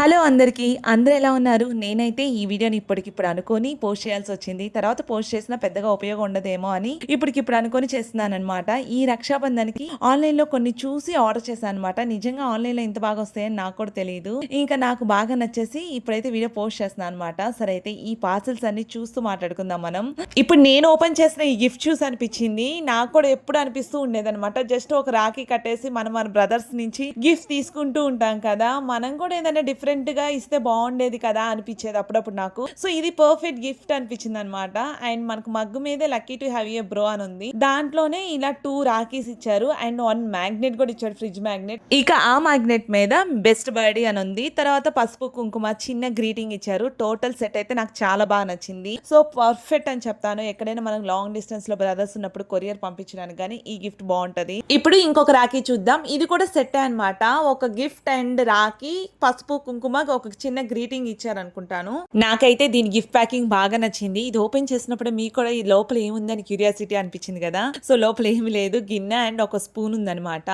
Hello అందరికీ. అందరూ ఎలా ఉన్నారు? నేనైతే ఈ వీడియోని ఇప్పటికిప్పుడు అనుకోని పోస్ట్ చేయాల్సొచ్చింది. తర్వాత పోస్ట్ చేసినా పెద్దగా ఉపయోగం ఉండదేమో అని ఇప్పటికిప్పుడు అనుకోని చేస్తున్నాననమాట. ఈ రక్షాబంధన్‌కి ఆన్‌లైన్‌లో కొన్ని చూసి ఆర్డర్ చేశాననమాట. నిజంగా ఆన్‌లైన్‌లో ఇంత బాగా వస్తాయని నాకు కూడా తెలీదు. ఇంకా నాకు బాగా నచ్చేసి ఇప్పుడైతే వీడియో పోస్ట్ చేస్తున్నాను అనమాట. సరే అయితే ఈ పార్సెల్స్ అన్నీ చూస్తూ మాట్లాడుకుందాం మనం. ఇప్పుడు నేను ఓపెన్ చేసిన ఈ గిఫ్ట్ చూసి అనిపించింది. నాకు కూడా ఎప్పుడు అనిపిస్తూ ఉండేదనమాట. జస్ట్ ఒక రాఖీ కట్టేసి మనం మన బ్రదర్స్ నుంచి గిఫ్ట్ తీసుకుంటూ ఉంటాం కదా! మనం కూడా ఏదైనా డిఫరెంట్‌గా ఇస్తే బావుండేది కదా అనిపిచ్చేది అప్పుడప్పుడు నాకు. సో, ఇది పర్ఫెక్ట్ గిఫ్ట్ అనిపించిందనమాట. అండ్ మనకు మగ్గు మీదే lucky to have a bro అని ఉంది. దాంట్లోనే ఇలా 2 రాఖీస్ ఇచ్చారు. అండ్ 1 మ్యాగ్నెట్ కూడా ఇచ్చాడు, ఫ్రిడ్జ్ మ్యాగ్నెట్. ఇక ఆ మ్యాగ్నెట్ మీద బెస్ట్ బర్డీ అని ఉంది. తర్వాత పసుపు, కుంకుమ చిన్న గ్రీటింగ్ ఇచ్చారు. టోటల్ సెట్ అయితే నాకు చాలా బాగా నచ్చింది. సో, పర్ఫెక్ట్ అని చెప్తాను. ఎక్కడైనా మనం లాంగ్ డిస్టెన్స్‌లో బ్రదర్స్ ఉన్నప్పుడు కొరియర్ పంపించడానికి గాని ఈ గిఫ్ట్ బావుంటది. ఇప్పుడు ఇంకొక రాఖీ చూద్దాం. ఇది కూడా సెట్టే అనమాట. ఒక గిఫ్ట్ అండ్ రాఖీ, పసుపు, కుంకుమ ఒక చిన్న గ్రీటింగ్ ఇచ్చారనుకుంటాను. నాకైతే దీని గిఫ్ట్ ప్యాకింగ్ బాగా నచ్చింది. ఇది ఓపెన్ చేసినప్పుడు మీకు కూడా ఈ లోపల ఏముందని క్యూరియాసిటీ అనిపించింది కదా. సో లోపల ఏమి లేదు, గిన్నె అండ్ ఒక స్పూన్ ఉందనమాట.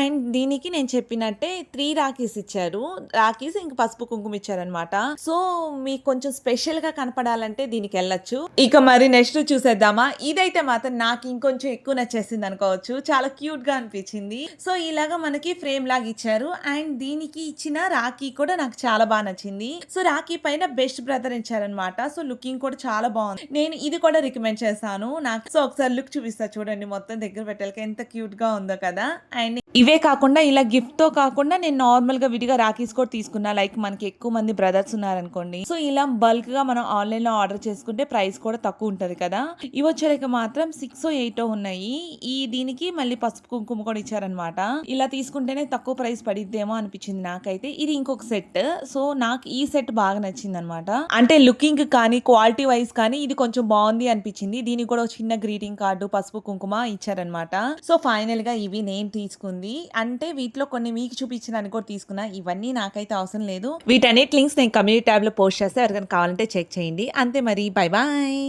అండ్ దీనికి నేను చెప్పినట్టే 3 రాఖీస్ ఇచ్చారు. రాఖీస్ ఇంక పసుపు కుంకుమ ఇచ్చారనమాట. సో మీకు కొంచెం స్పెషల్ గా కనపడాలంటే దీనికి వెళ్ళొచ్చు. ఇక మరి నెక్స్ట్ చూసేద్దామా. ఇదైతే మాత్రం నాకు ఇంకొంచెం ఎక్కువ నచ్చేసింది అనుకోవచ్చు. చాలా క్యూట్ గా అనిపించింది. సో ఇలాగా మనకి ఫ్రేమ్ లాగా ఇచ్చారు. అండ్ దీనికి ఇచ్చిన రాఖీ కూడా నాకు చాలా బాగా నచ్చింది. సో రాఖీ పైన బెస్ట్ బ్రదర్ ఇచ్చారనమాట. సో లుకింగ్ కూడా చాలా బాగుంది. నేను ఇది కూడా రికమెండ్ చేస్తాను నాకు. సో ఒకసారి లుక్ చూపిస్తా చూడండి, మొత్తం దగ్గర పెట్టాలి ఎంత క్యూట్ గా ఉందో కదా. అండ్ ఇవే కాకుండా ఇలా గిఫ్ట్ తో కాకుండా నేను నార్మల్ గా విడిగా రాఖీస్ కూడా తీసుకున్నా. లైక్ మనకి ఎక్కువ మంది బ్రదర్స్ ఉన్నారనుకోండి, సో ఇలా బల్క్ గా మనం ఆన్లైన్ లో ఆర్డర్ చేసుకుంటే ప్రైస్ కూడా తక్కువ ఉంటది కదా. ఇవి వచ్చేక మాత్రం 6 8 ఉన్నాయి. ఈ దీనికి మళ్ళీ పసుపు కుంకుమ కూడా ఇచ్చారనమాట. ఇలా తీసుకుంటేనే తక్కువ ప్రైస్ పడిద్దేమో అనిపించింది నాకైతే. ఇది ఇంకొక సెట్. సో నాకు ఈ సెట్ బాగా నచ్చింది అనమాట. అంటే లుకింగ్ కానీ క్వాలిటీ వైజ్ కానీ ఇది కొంచెం బాగుంది అనిపించింది. దీనికి కూడా చిన్న గ్రీటింగ్ కార్డు, పసుపు కుంకుమ ఇచ్చారనమాట. సో ఫైనల్ గా ఇవి నేను తీసుకుంది. అంటే వీటిలో కొన్ని మీకు చూపించడానికి కూడా తీసుకున్నా. ఇవన్నీ నాకైతే అవసరం లేదు. వీటన్నిటి లింక్స్ నేను కమ్యూనిటీ ట్యాబ్ లో పోస్ట్ చేస్తే ఎవరికైనా కావాలంటే చెక్ చేయండి. అంతే మరి, బై బాయ్.